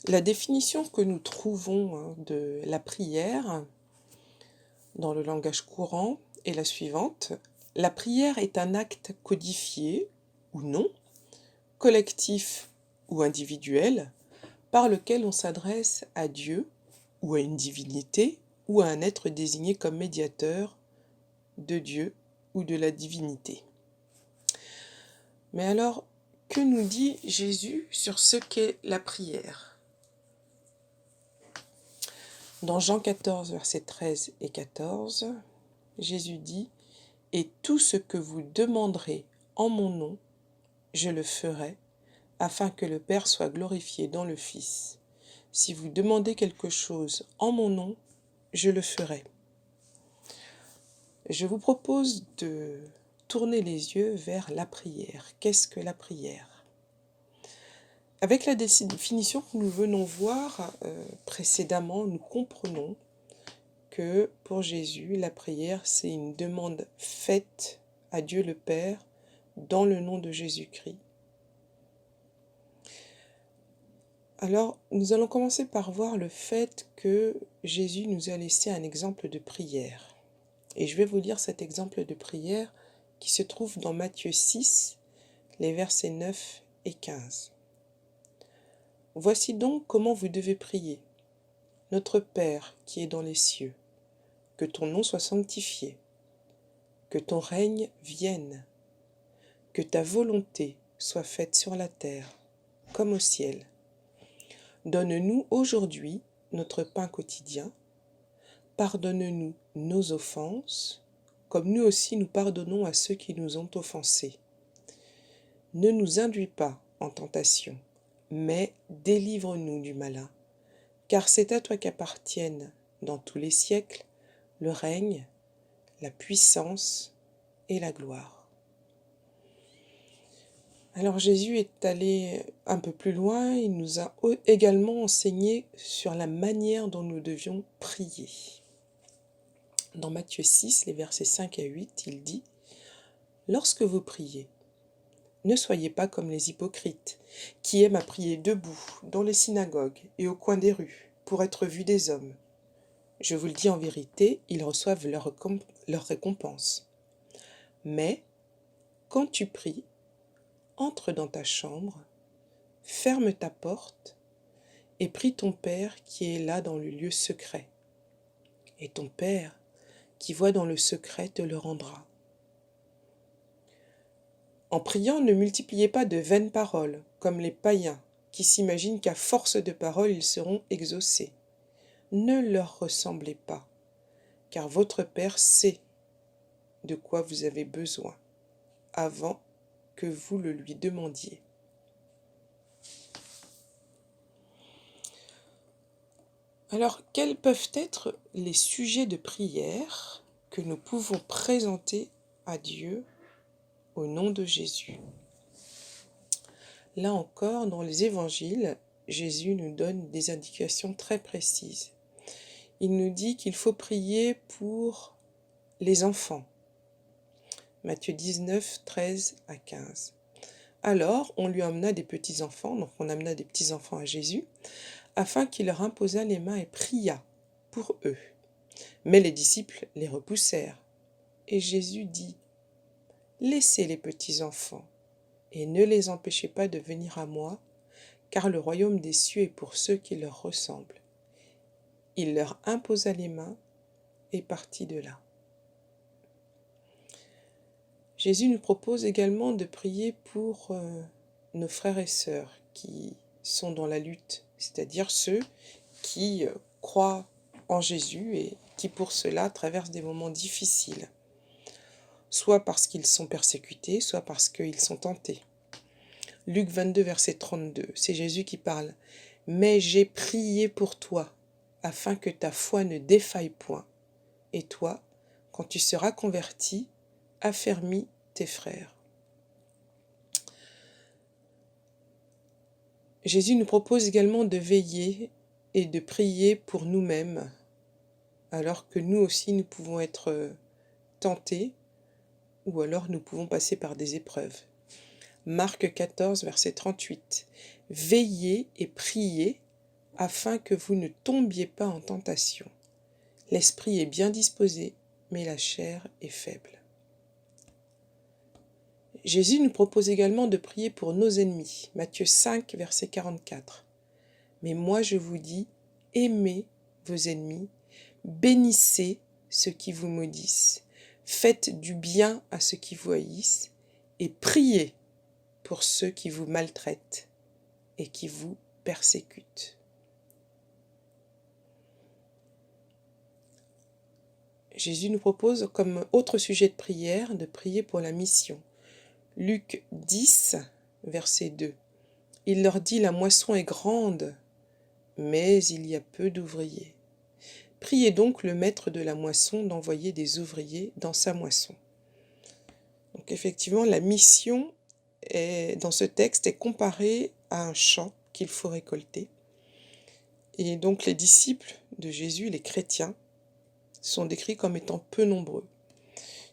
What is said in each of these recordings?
La définition que nous trouvons de la prière dans le langage courant est la suivante. La prière est un acte codifié ou non, collectif ou individuel, par lequel on s'adresse à Dieu ou à une divinité ou à un être désigné comme médiateur de Dieu ou de la divinité. Mais alors, que nous dit Jésus sur ce qu'est la prière ? Dans Jean 14, versets 13 et 14, Jésus dit « Et tout ce que vous demanderez en mon nom, je le ferai, afin que le Père soit glorifié dans le Fils. Si vous demandez quelque chose en mon nom, je le ferai. » Je vous propose de tourner les yeux vers la prière. Qu'est-ce que la prière ? Avec la définition que nous venons voir précédemment, nous comprenons que pour Jésus, la prière, c'est une demande faite à Dieu le Père dans le nom de Jésus-Christ. Alors, nous allons commencer par voir le fait que Jésus nous a laissé un exemple de prière. Et je vais vous lire cet exemple de prière qui se trouve dans Matthieu 6, les versets 9 et 15. Voici donc comment vous devez prier. Notre Père qui es dans les cieux, que ton nom soit sanctifié, que ton règne vienne, que ta volonté soit faite sur la terre comme au ciel. Donne-nous aujourd'hui notre pain quotidien. Pardonne-nous nos offenses, comme nous aussi nous pardonnons à ceux qui nous ont offensés. Ne nous induis pas en tentation, mais délivre-nous du malin. Car c'est à toi qu'appartiennent, dans tous les siècles, le règne, la puissance et la gloire. Alors Jésus est allé un peu plus loin, il nous a également enseigné sur la manière dont nous devions prier. Dans Matthieu 6, les versets 5 à 8, il dit « Lorsque vous priez, ne soyez pas comme les hypocrites, qui aiment à prier debout, dans les synagogues et au coin des rues, pour être vus des hommes. Je vous le dis en vérité, ils reçoivent leur récompense. Mais, quand tu pries, entre dans ta chambre, ferme ta porte, et prie ton Père qui est là dans le lieu secret. Et ton Père, qui voit dans le secret, te le rendra. En priant, ne multipliez pas de vaines paroles, comme les païens, qui s'imaginent qu'à force de paroles, ils seront exaucés. Ne leur ressemblez pas, car votre Père sait de quoi vous avez besoin, avant que vous le lui demandiez. Alors, quels peuvent être les sujets de prière que nous pouvons présenter à Dieu au nom de Jésus ? Là encore, dans les évangiles, Jésus nous donne des indications très précises. Il nous dit qu'il faut prier pour les enfants. Matthieu 19, 13 à 15. Alors, on lui amena des petits-enfants, donc on amena des petits-enfants à Jésus, afin qu'il leur imposât les mains et pria pour eux. Mais les disciples les repoussèrent. Et Jésus dit, « Laissez les petits-enfants, et ne les empêchez pas de venir à moi, car le royaume des cieux est pour ceux qui leur ressemblent. » Il leur imposa les mains et partit de là. Jésus nous propose également de prier pour nos frères et sœurs qui sont dans la lutte, c'est-à-dire ceux qui croient en Jésus et qui pour cela traversent des moments difficiles, soit parce qu'ils sont persécutés, soit parce qu'ils sont tentés. Luc 22, verset 32, c'est Jésus qui parle. « Mais j'ai prié pour toi, afin que ta foi ne défaille point. Et toi, quand tu seras converti, affermis tes frères. » Jésus nous propose également de veiller et de prier pour nous-mêmes, alors que nous aussi nous pouvons être tentés, ou alors nous pouvons passer par des épreuves. Marc 14, verset 38. « Veillez et priez afin que vous ne tombiez pas en tentation. L'esprit est bien disposé, mais la chair est faible. Jésus nous propose également de prier pour nos ennemis. Matthieu 5, verset 44. Mais moi je vous dis, aimez vos ennemis, bénissez ceux qui vous maudissent, faites du bien à ceux qui vous haïssent, et priez pour ceux qui vous maltraitent et qui vous persécutent. Jésus nous propose comme autre sujet de prière de prier pour la mission. Luc 10, verset 2. Il leur dit, la moisson est grande, mais il y a peu d'ouvriers. Priez donc le maître de la moisson d'envoyer des ouvriers dans sa moisson. Donc effectivement, la mission dans ce texte est comparée à un champ qu'il faut récolter. Et donc les disciples de Jésus, les chrétiens, sont décrits comme étant peu nombreux.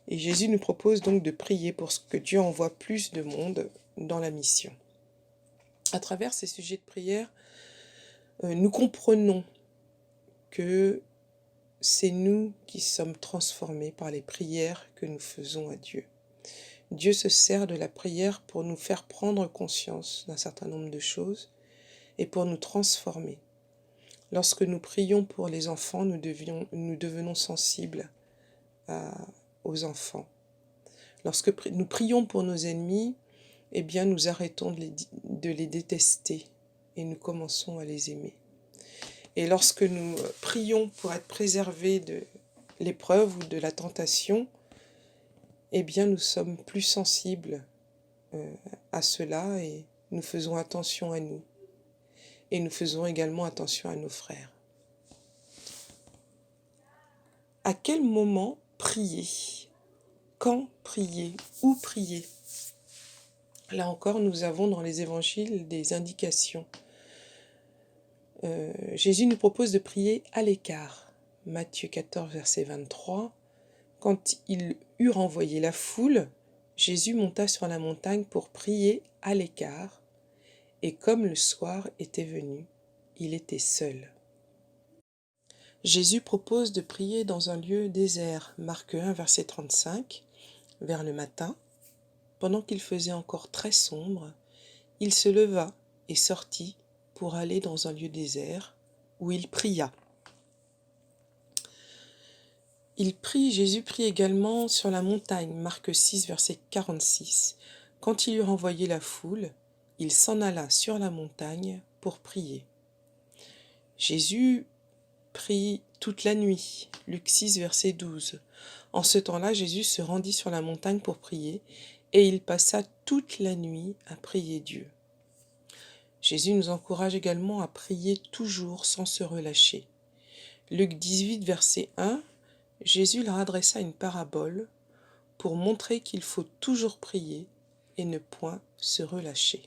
Et Jésus nous propose donc de prier pour que Dieu envoie plus de monde dans la mission. À travers ces sujets de prière, nous comprenons que c'est nous qui sommes transformés par les prières que nous faisons à Dieu. Dieu se sert de la prière pour nous faire prendre conscience d'un certain nombre de choses et pour nous transformer. Lorsque nous prions pour les enfants, nous devenons sensibles aux enfants. Lorsque nous prions pour nos ennemis, eh bien nous arrêtons de les détester et nous commençons à les aimer. Et lorsque nous prions pour être préservés de l'épreuve ou de la tentation, eh bien nous sommes plus sensibles à cela et nous faisons attention à nous. Et nous faisons également attention à nos frères. À quel moment prier? Quand prier? Où prier? Là encore, nous avons dans les évangiles des indications. Jésus nous propose de prier à l'écart. Matthieu 14, verset 23. Quand il eut renvoyé la foule, Jésus monta sur la montagne pour prier à l'écart. Et comme le soir était venu, il était seul. Jésus propose de prier dans un lieu désert. Marc 1, verset 35. Vers le matin, pendant qu'il faisait encore très sombre, il se leva et sortit pour aller dans un lieu désert où il pria. Jésus prie également sur la montagne, Marc 6, verset 46. Quand il eut renvoyé la foule, il s'en alla sur la montagne pour prier. Jésus prie toute la nuit, Luc 6, verset 12. En ce temps-là, Jésus se rendit sur la montagne pour prier, et il passa toute la nuit à prier Dieu. Jésus nous encourage également à prier toujours sans se relâcher. Luc 18, verset 1, Jésus leur adressa une parabole pour montrer qu'il faut toujours prier et ne point se relâcher.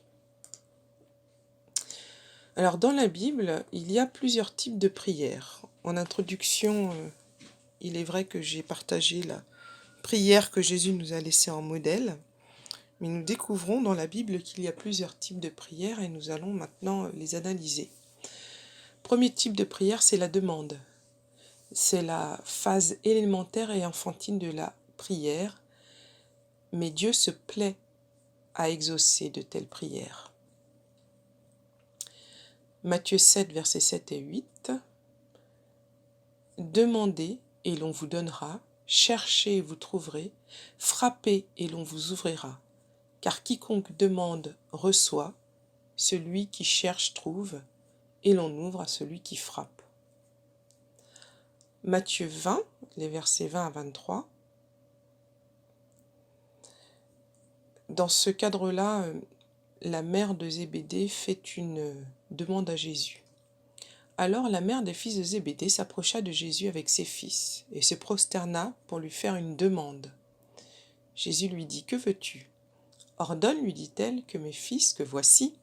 Alors dans la Bible, il y a plusieurs types de prières. En introduction, il est vrai que j'ai partagé la prière que Jésus nous a laissée en modèle, mais nous découvrons dans la Bible qu'il y a plusieurs types de prières et nous allons maintenant les analyser. Premier type de prière, c'est la demande. C'est la phase élémentaire et enfantine de la prière, mais Dieu se plaît à exaucer de telles prières. Matthieu 7, versets 7 et 8. Demandez et l'on vous donnera, cherchez et vous trouverez, frappez et l'on vous ouvrira. Car quiconque demande reçoit, celui qui cherche trouve, et l'on ouvre à celui qui frappe. Matthieu 20, les versets 20 à 23. Dans ce cadre-là, la mère de Zébédée fait une demande à Jésus. Alors la mère des fils de Zébédée s'approcha de Jésus avec ses fils et se prosterna pour lui faire une demande. Jésus lui dit, « Que veux-tu ? Ordonne, lui dit-elle, que mes fils, que voici,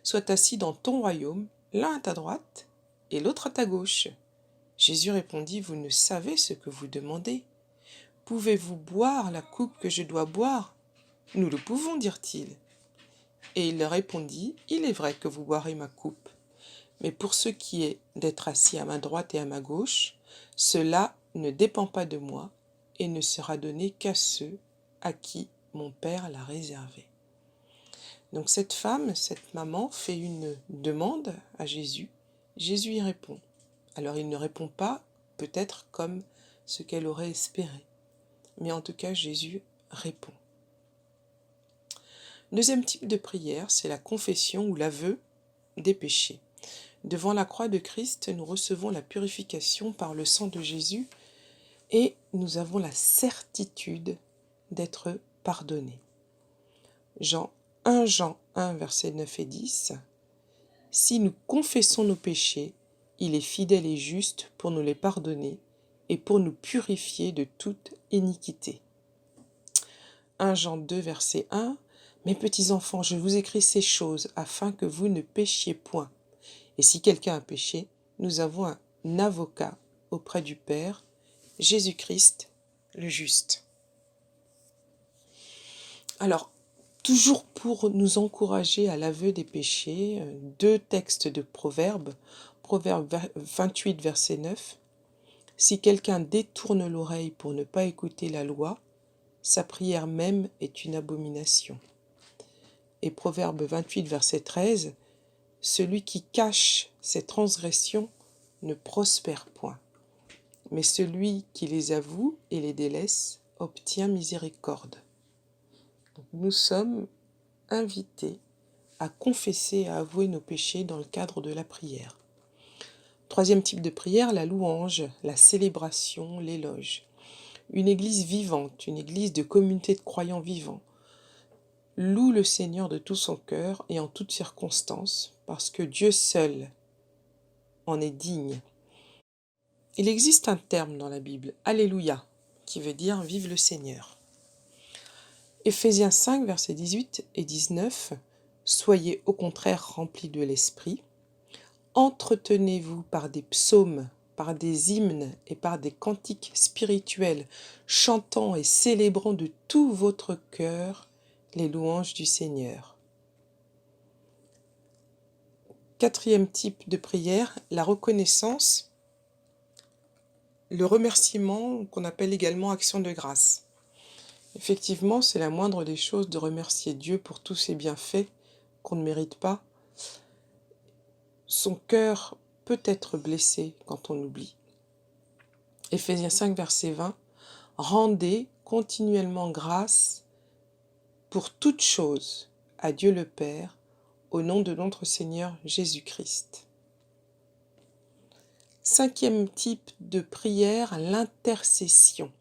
soient assis dans ton royaume, l'un à ta droite et l'autre à ta gauche. » Jésus répondit, « Vous ne savez ce que vous demandez. Pouvez-vous boire la coupe que je dois boire ? Nous le pouvons, dirent-ils. Et il leur répondit, « Il est vrai que vous boirez ma coupe. Mais pour ce qui est d'être assis à ma droite et à ma gauche, cela ne dépend pas de moi et ne sera donné qu'à ceux à qui mon Père l'a réservé. Donc cette femme, cette maman, fait une demande à Jésus. Jésus y répond. Alors il ne répond pas peut-être comme ce qu'elle aurait espéré, mais en tout cas Jésus répond. Deuxième type de prière, c'est la confession ou l'aveu des péchés. Devant la croix de Christ, nous recevons la purification par le sang de Jésus et nous avons la certitude d'être pardonnés. 1 Jean 1, versets 9 et 10. Si nous confessons nos péchés, il est fidèle et juste pour nous les pardonner et pour nous purifier de toute iniquité. 1 Jean 2, verset 1. Mes petits enfants, je vous écris ces choses afin que vous ne péchiez point. Et si quelqu'un a péché, nous avons un avocat auprès du Père, Jésus-Christ, le juste. Alors, toujours pour nous encourager à l'aveu des péchés, 2 textes de Proverbes. Proverbe 28, verset 9. Si quelqu'un détourne l'oreille pour ne pas écouter la loi, sa prière même est une abomination. Et Proverbe 28, verset 13. Celui qui cache ses transgressions ne prospère point, mais celui qui les avoue et les délaisse obtient miséricorde. Donc, nous sommes invités à confesser et à avouer nos péchés dans le cadre de la prière. Troisième type de prière, la louange, la célébration, l'éloge. Une église vivante, une église de communauté de croyants vivants, loue le Seigneur de tout son cœur et en toutes circonstances, parce que Dieu seul en est digne. Il existe un terme dans la Bible, Alléluia, qui veut dire vive le Seigneur. Éphésiens 5, versets 18 et 19, soyez au contraire remplis de l'Esprit, entretenez-vous par des psaumes, par des hymnes et par des cantiques spirituels, chantant et célébrant de tout votre cœur les louanges du Seigneur. Quatrième type de prière, la reconnaissance, le remerciement qu'on appelle également action de grâce. Effectivement, c'est la moindre des choses de remercier Dieu pour tous ses bienfaits qu'on ne mérite pas. Son cœur peut être blessé quand on oublie. Éphésiens 5, verset 20. Rendez continuellement grâce pour toutes choses à Dieu le Père, au nom de notre Seigneur Jésus-Christ. Cinquième type de prière, l'intercession.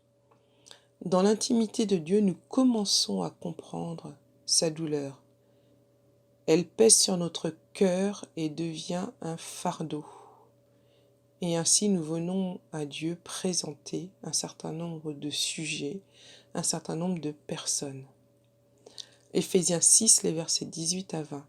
Dans l'intimité de Dieu, nous commençons à comprendre sa douleur. Elle pèse sur notre cœur et devient un fardeau. Et ainsi nous venons à Dieu présenter un certain nombre de sujets, un certain nombre de personnes. Éphésiens 6, les versets 18 à 20.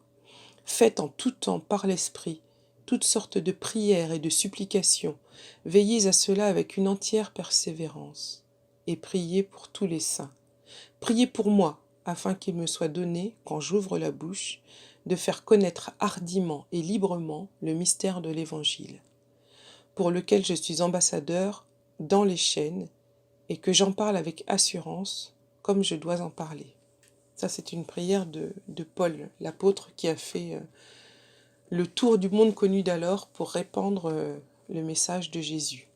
Faites en tout temps par l'Esprit toutes sortes de prières et de supplications. Veillez à cela avec une entière persévérance. Et priez pour tous les saints. Priez pour moi, afin qu'il me soit donné, quand j'ouvre la bouche, de faire connaître hardiment et librement le mystère de l'Évangile, pour lequel je suis ambassadeur dans les chaînes, et que j'en parle avec assurance, comme je dois en parler. Ça, c'est une prière de Paul, l'apôtre qui a fait le tour du monde connu d'alors pour répandre le message de Jésus.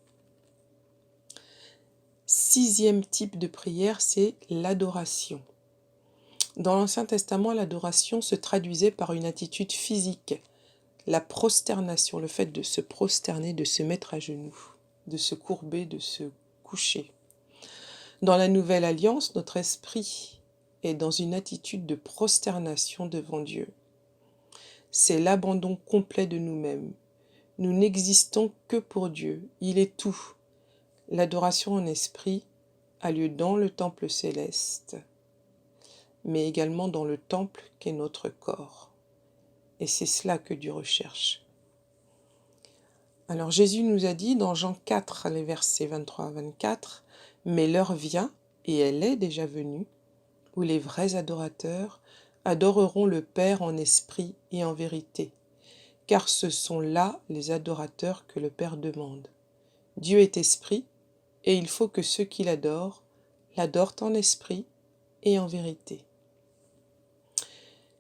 Sixième type de prière, c'est l'adoration. Dans l'Ancien Testament, l'adoration se traduisait par une attitude physique, la prosternation, le fait de se prosterner, de se mettre à genoux, de se courber, de se coucher. Dans la Nouvelle Alliance, notre esprit est dans une attitude de prosternation devant Dieu. C'est l'abandon complet de nous-mêmes. Nous n'existons que pour Dieu. Il est tout. L'adoration en esprit a lieu dans le temple céleste, mais également dans le temple qu'est notre corps. Et c'est cela que Dieu recherche. Alors Jésus nous a dit dans Jean 4, les versets 23 à 24, « Mais l'heure vient, et elle est déjà venue, où les vrais adorateurs adoreront le Père en esprit et en vérité, car ce sont là les adorateurs que le Père demande. Dieu est esprit, et il faut que ceux qui l'adorent en esprit et en vérité.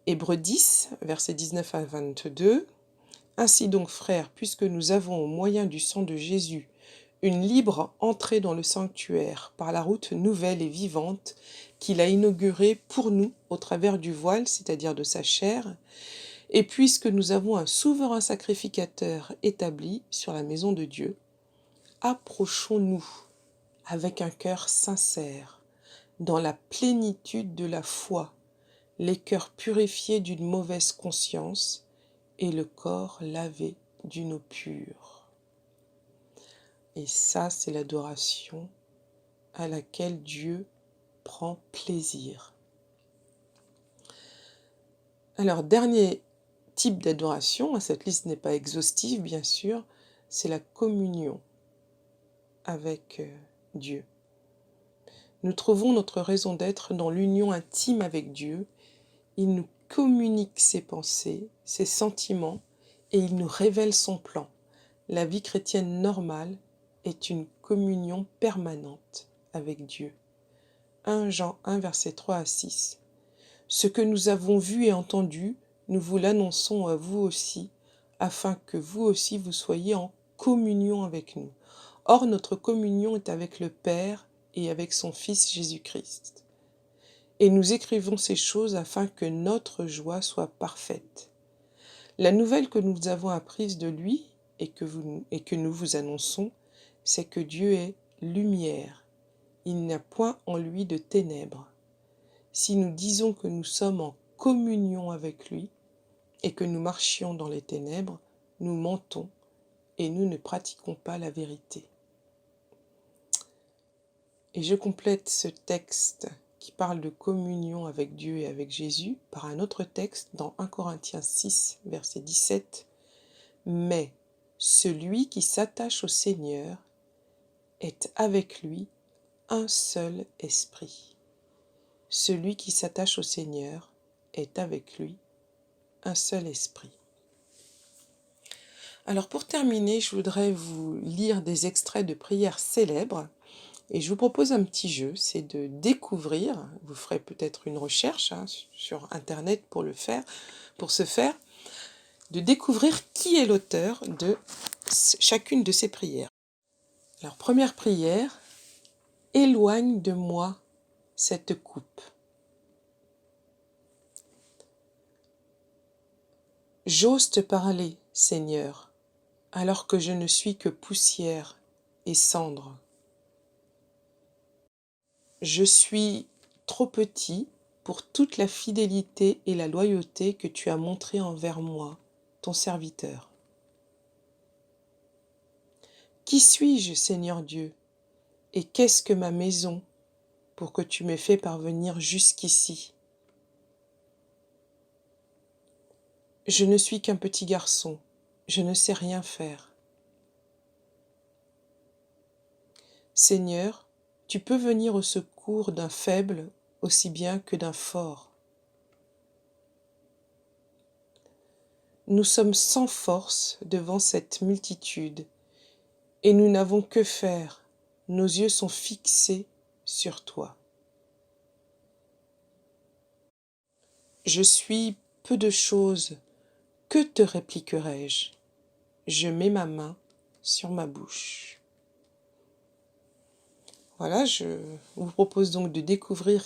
Hébreux 10, versets 19 à 22. Ainsi donc, frères, puisque nous avons au moyen du sang de Jésus une libre entrée dans le sanctuaire par la route nouvelle et vivante qu'il a inaugurée pour nous au travers du voile, c'est-à-dire de sa chair, et puisque nous avons un souverain sacrificateur établi sur la maison de Dieu, approchons-nous avec un cœur sincère, dans la plénitude de la foi, les cœurs purifiés d'une mauvaise conscience et le corps lavé d'une eau pure. Et ça, c'est l'adoration à laquelle Dieu prend plaisir. Alors, dernier type d'adoration, cette liste n'est pas exhaustive bien sûr, c'est la communion avec Dieu. Nous trouvons notre raison d'être dans l'union intime avec Dieu. Il nous communique ses pensées, ses sentiments, et il nous révèle son plan. La vie chrétienne normale est une communion permanente avec Dieu. 1 Jean 1, versets 3 à 6. Ce que nous avons vu et entendu, nous vous l'annonçons à vous aussi, afin que vous aussi vous soyez en communion avec nous. Or, notre communion est avec le Père et avec son Fils Jésus-Christ. Et nous écrivons ces choses afin que notre joie soit parfaite. La nouvelle que nous avons apprise de lui et que nous vous annonçons, c'est que Dieu est lumière. Il n'y a point en lui de ténèbres. Si nous disons que nous sommes en communion avec lui et que nous marchions dans les ténèbres, nous mentons et nous ne pratiquons pas la vérité. Et je complète ce texte qui parle de communion avec Dieu et avec Jésus par un autre texte dans 1 Corinthiens 6, verset 17. Mais celui qui s'attache au Seigneur est avec lui un seul esprit. Celui qui s'attache au Seigneur est avec lui un seul esprit. Alors pour terminer, je voudrais vous lire des extraits de prières célèbres et je vous propose un petit jeu, c'est de découvrir, vous ferez peut-être une recherche sur internet pour ce faire, de découvrir qui est l'auteur de chacune de ces prières. Alors première prière, éloigne de moi cette coupe. J'ose te parler, Seigneur, alors que je ne suis que poussière et cendre. Je suis trop petit pour toute la fidélité et la loyauté que tu as montrée envers moi, ton serviteur. Qui suis-je, Seigneur Dieu, et qu'est-ce que ma maison pour que tu m'aies fait parvenir jusqu'ici? Je ne suis qu'un petit garçon, je ne sais rien faire. Seigneur, tu peux venir au secours d'un faible aussi bien que d'un fort. Nous sommes sans force devant cette multitude, et nous n'avons que faire, nos yeux sont fixés sur toi. Je suis peu de choses, que te répliquerai-je? Je mets ma main sur ma bouche. Voilà, je vous propose donc de découvrir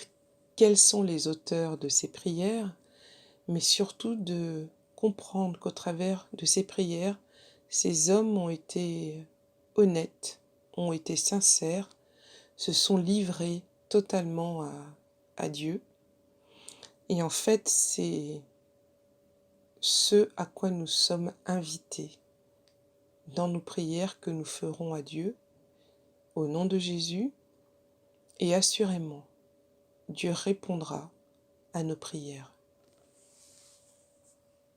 quels sont les auteurs de ces prières, mais surtout de comprendre qu'au travers de ces prières, ces hommes ont été honnêtes, ont été sincères, se sont livrés totalement à Dieu. Et en fait, c'est ce à quoi nous sommes invités dans nos prières que nous ferons à Dieu, au nom de Jésus, et assurément, Dieu répondra à nos prières.